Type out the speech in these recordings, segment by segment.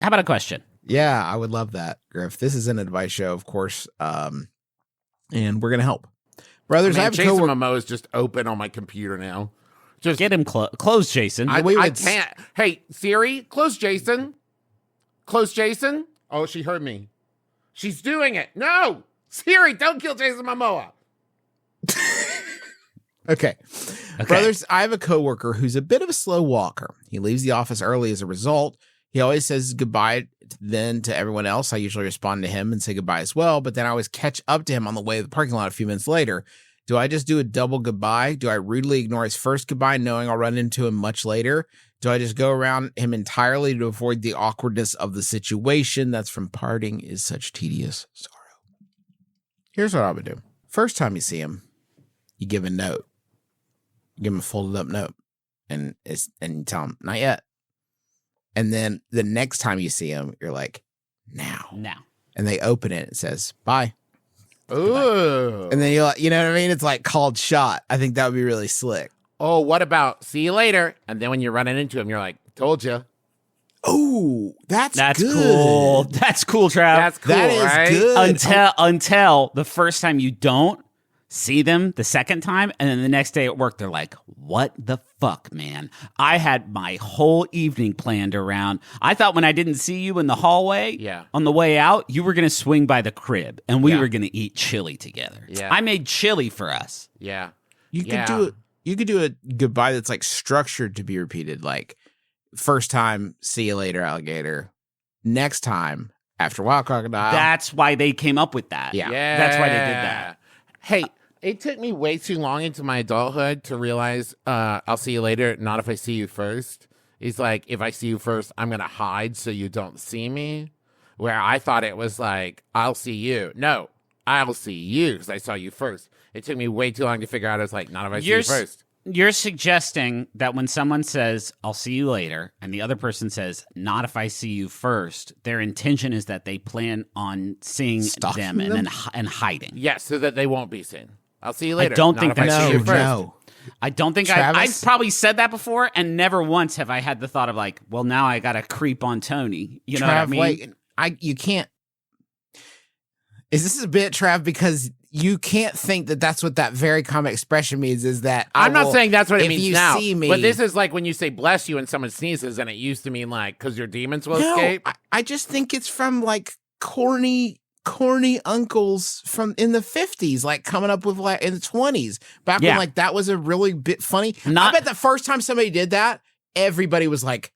How about a question? Yeah, I would love that, Griff. This is an advice show, of course, and we're gonna help. Brothers, I have Jason Momoa is just open on my computer now. Just get him close, Jason. I can't. Hey, Siri, close Jason. Close Jason. Oh, she heard me. She's doing it. No, Siri, don't kill Jason Momoa. Okay. Brothers, I have a coworker who's a bit of a slow walker. He leaves the office early as a result. He always says goodbye then to everyone else. I usually respond to him and say goodbye as well, but then I always catch up to him on the way to the parking lot a few minutes later. Do I just do a double goodbye? Do I rudely ignore his first goodbye knowing I'll run into him much later? Do I just go around him entirely to avoid the awkwardness of the situation? That's from Parting is Such Tedious Sorrow. Here's what I would do. First time you see him, you give a note. You give him a folded up note and you tell him, not yet. And then the next time you see him, you're like, now. And they open it and it says, bye. Ooh. And then you know what I mean? It's like called shot. I think that would be really slick. Oh, what about see you later? And then when you're running into him, you're like, told you. Oh, that's good. Cool. That's cool, Trav. That's cool, that is right? good. Until the first time you don't see them the second time, and then the next day at work, they're like, what the fuck, man? I had my whole evening planned around. I thought when I didn't see you in the hallway on the way out, you were going to swing by the crib, and we were going to eat chili together. Yeah. I made chili for us. Yeah. You could do a goodbye that's like structured to be repeated, like first time, see you later, alligator. Next time, after a while, crocodile. That's why they came up with that. Yeah. That's why they did that. Hey, it took me way too long into my adulthood to realize I'll see you later, not if I see you first. It's like, if I see you first, I'm going to hide so you don't see me. Where I thought it was like, I'll see you. No, I'll see you because I saw you first. It took me way too long to figure out. It's like, not if I see you first. You're suggesting that when someone says, I'll see you later, and the other person says, not if I see you first, their intention is that they plan on seeing them and hiding. Yes, so that they won't be seen. I'll see you later. I don't think that's true. No. I don't think I've probably said that before, and never once have I had the thought of like, well, now I got to creep on Tony. You know what I mean? You can't. Is this a bit, Trav? Because you can't think that that's what that very common expression means. Is that I'm not saying that's what it means now. See me, but this is like when you say bless you and someone sneezes, and it used to mean like because your demons will escape. I just think it's from like corny uncles from in the 50s, like coming up with like in the 20s, back when like that was a really bit funny. I bet the first time somebody did that, everybody was like,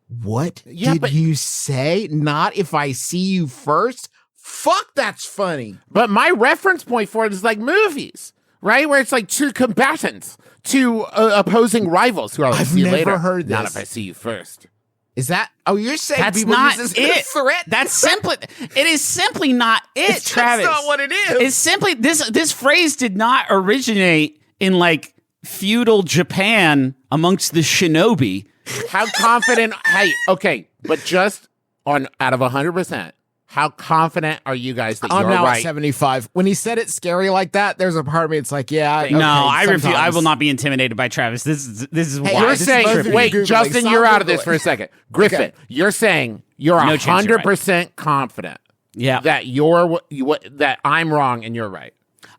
what did you say? Not if I see you first? Fuck, that's funny. But my reference point for it is like movies, right? Where it's like two combatants, two opposing rivals who are like, I've see you never later. heard this. Not if I see you first. Is that? Oh, you're saying that's people not use this as a threat? That's simply. It is simply not it, Travis. That's not what it is. It's simply this phrase did not originate in like feudal Japan amongst the shinobi. How confident? Hey, okay, but just on out of 100%. How confident are you guys that I'm you're now right? At 75. When he said it scary like that, there's a part of me it's like, yeah. Okay, no, I refuse. I sometimes. will not be intimidated by Travis. This is why. You're This is saying, trippy. wait, Googling. Justin, Stop you're out of Googling. this for a second. Griffin, Okay. you're saying you're No chance you're 100% confident Yeah. that that I'm wrong and you're right.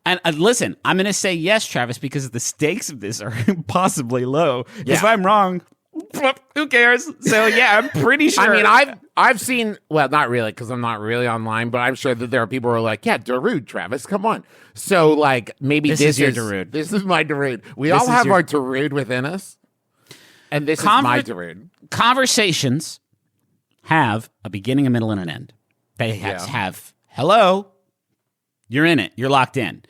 And listen, I'm going to say yes, Travis, because the stakes of this are impossibly low. If I'm wrong, who cares? So yeah, I'm pretty sure. I mean, I've seen, well, not really, because I'm not really online, but I'm sure that there are people who are like, yeah, Darude, Travis, come on. So like maybe this is your Darude. This is my Darude. We all have our Darude within us, and this is my Darude. Conversations have a beginning, a middle, and an end. They have hello, you're in it, you're locked in.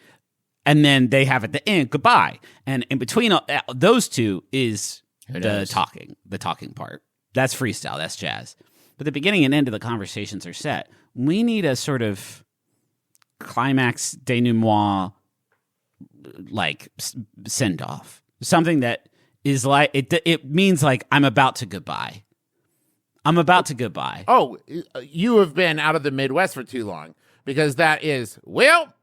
And then they have at the end, goodbye. And in between those two is the talking part. That's freestyle, that's jazz. But the beginning and end of the conversations are set. We need a sort of climax denouement, like send off. Something that is like, it means like, I'm about to goodbye. I'm about to goodbye. Oh, you have been out of the Midwest for too long, because that is, well,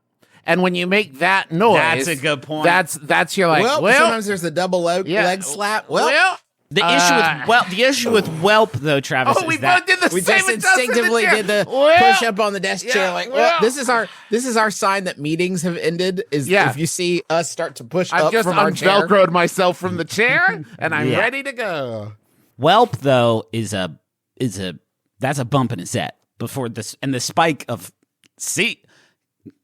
and when you make that noise, that's a good point. That's you're like, well, sometimes there's a double leg slap. Well, The issue with Welp, though, Travis, we is that both did the We same. just instinctively did the push up on the desk chair. Like, well, this is our sign that meetings have ended. Is if you see us start to push up from our chair. I've just Velcroed myself from the chair, and I'm ready to go. Welp, though, that's a bump in his set before this, and the spike of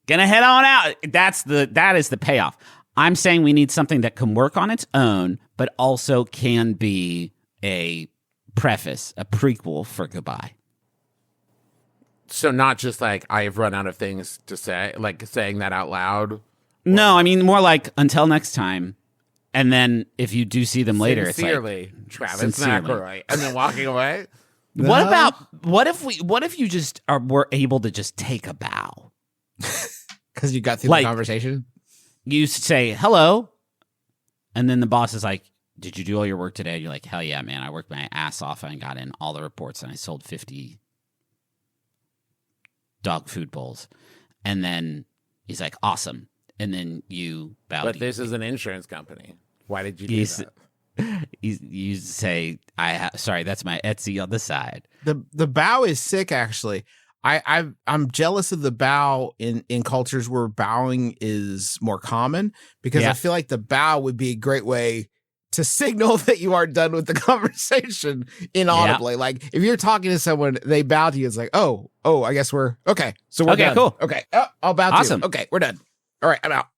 gonna head on out. That is the payoff. I'm saying we need something that can work on its own, but also can be a preface, a prequel for Goodbye. So not just like I have run out of things to say, like saying that out loud. No, I mean more like until next time, and then if you do see them later, sincerely, it's like Travis McElroy, and then walking away. What if you just were able to just take a bow because you got through the conversation? You say hello, and then the boss is like, "Did you do all your work today?" And you're like, "Hell yeah, man! I worked my ass off and got in all the reports, and I sold 50 dog food bowls." And then he's like, "Awesome!" And then you bow. But this is an insurance company. Why did you do that? You say, sorry, that's my Etsy on the side. The bow is sick, actually. I'm jealous of the bow in cultures where bowing is more common, because I feel like the bow would be a great way to signal that you are done with the conversation inaudibly. Yeah. Like if you're talking to someone, they bow to you. It's like, oh, I guess we're okay. So we're done. Cool. Okay, I'll bow to you. Okay, we're done. All right, I'm out.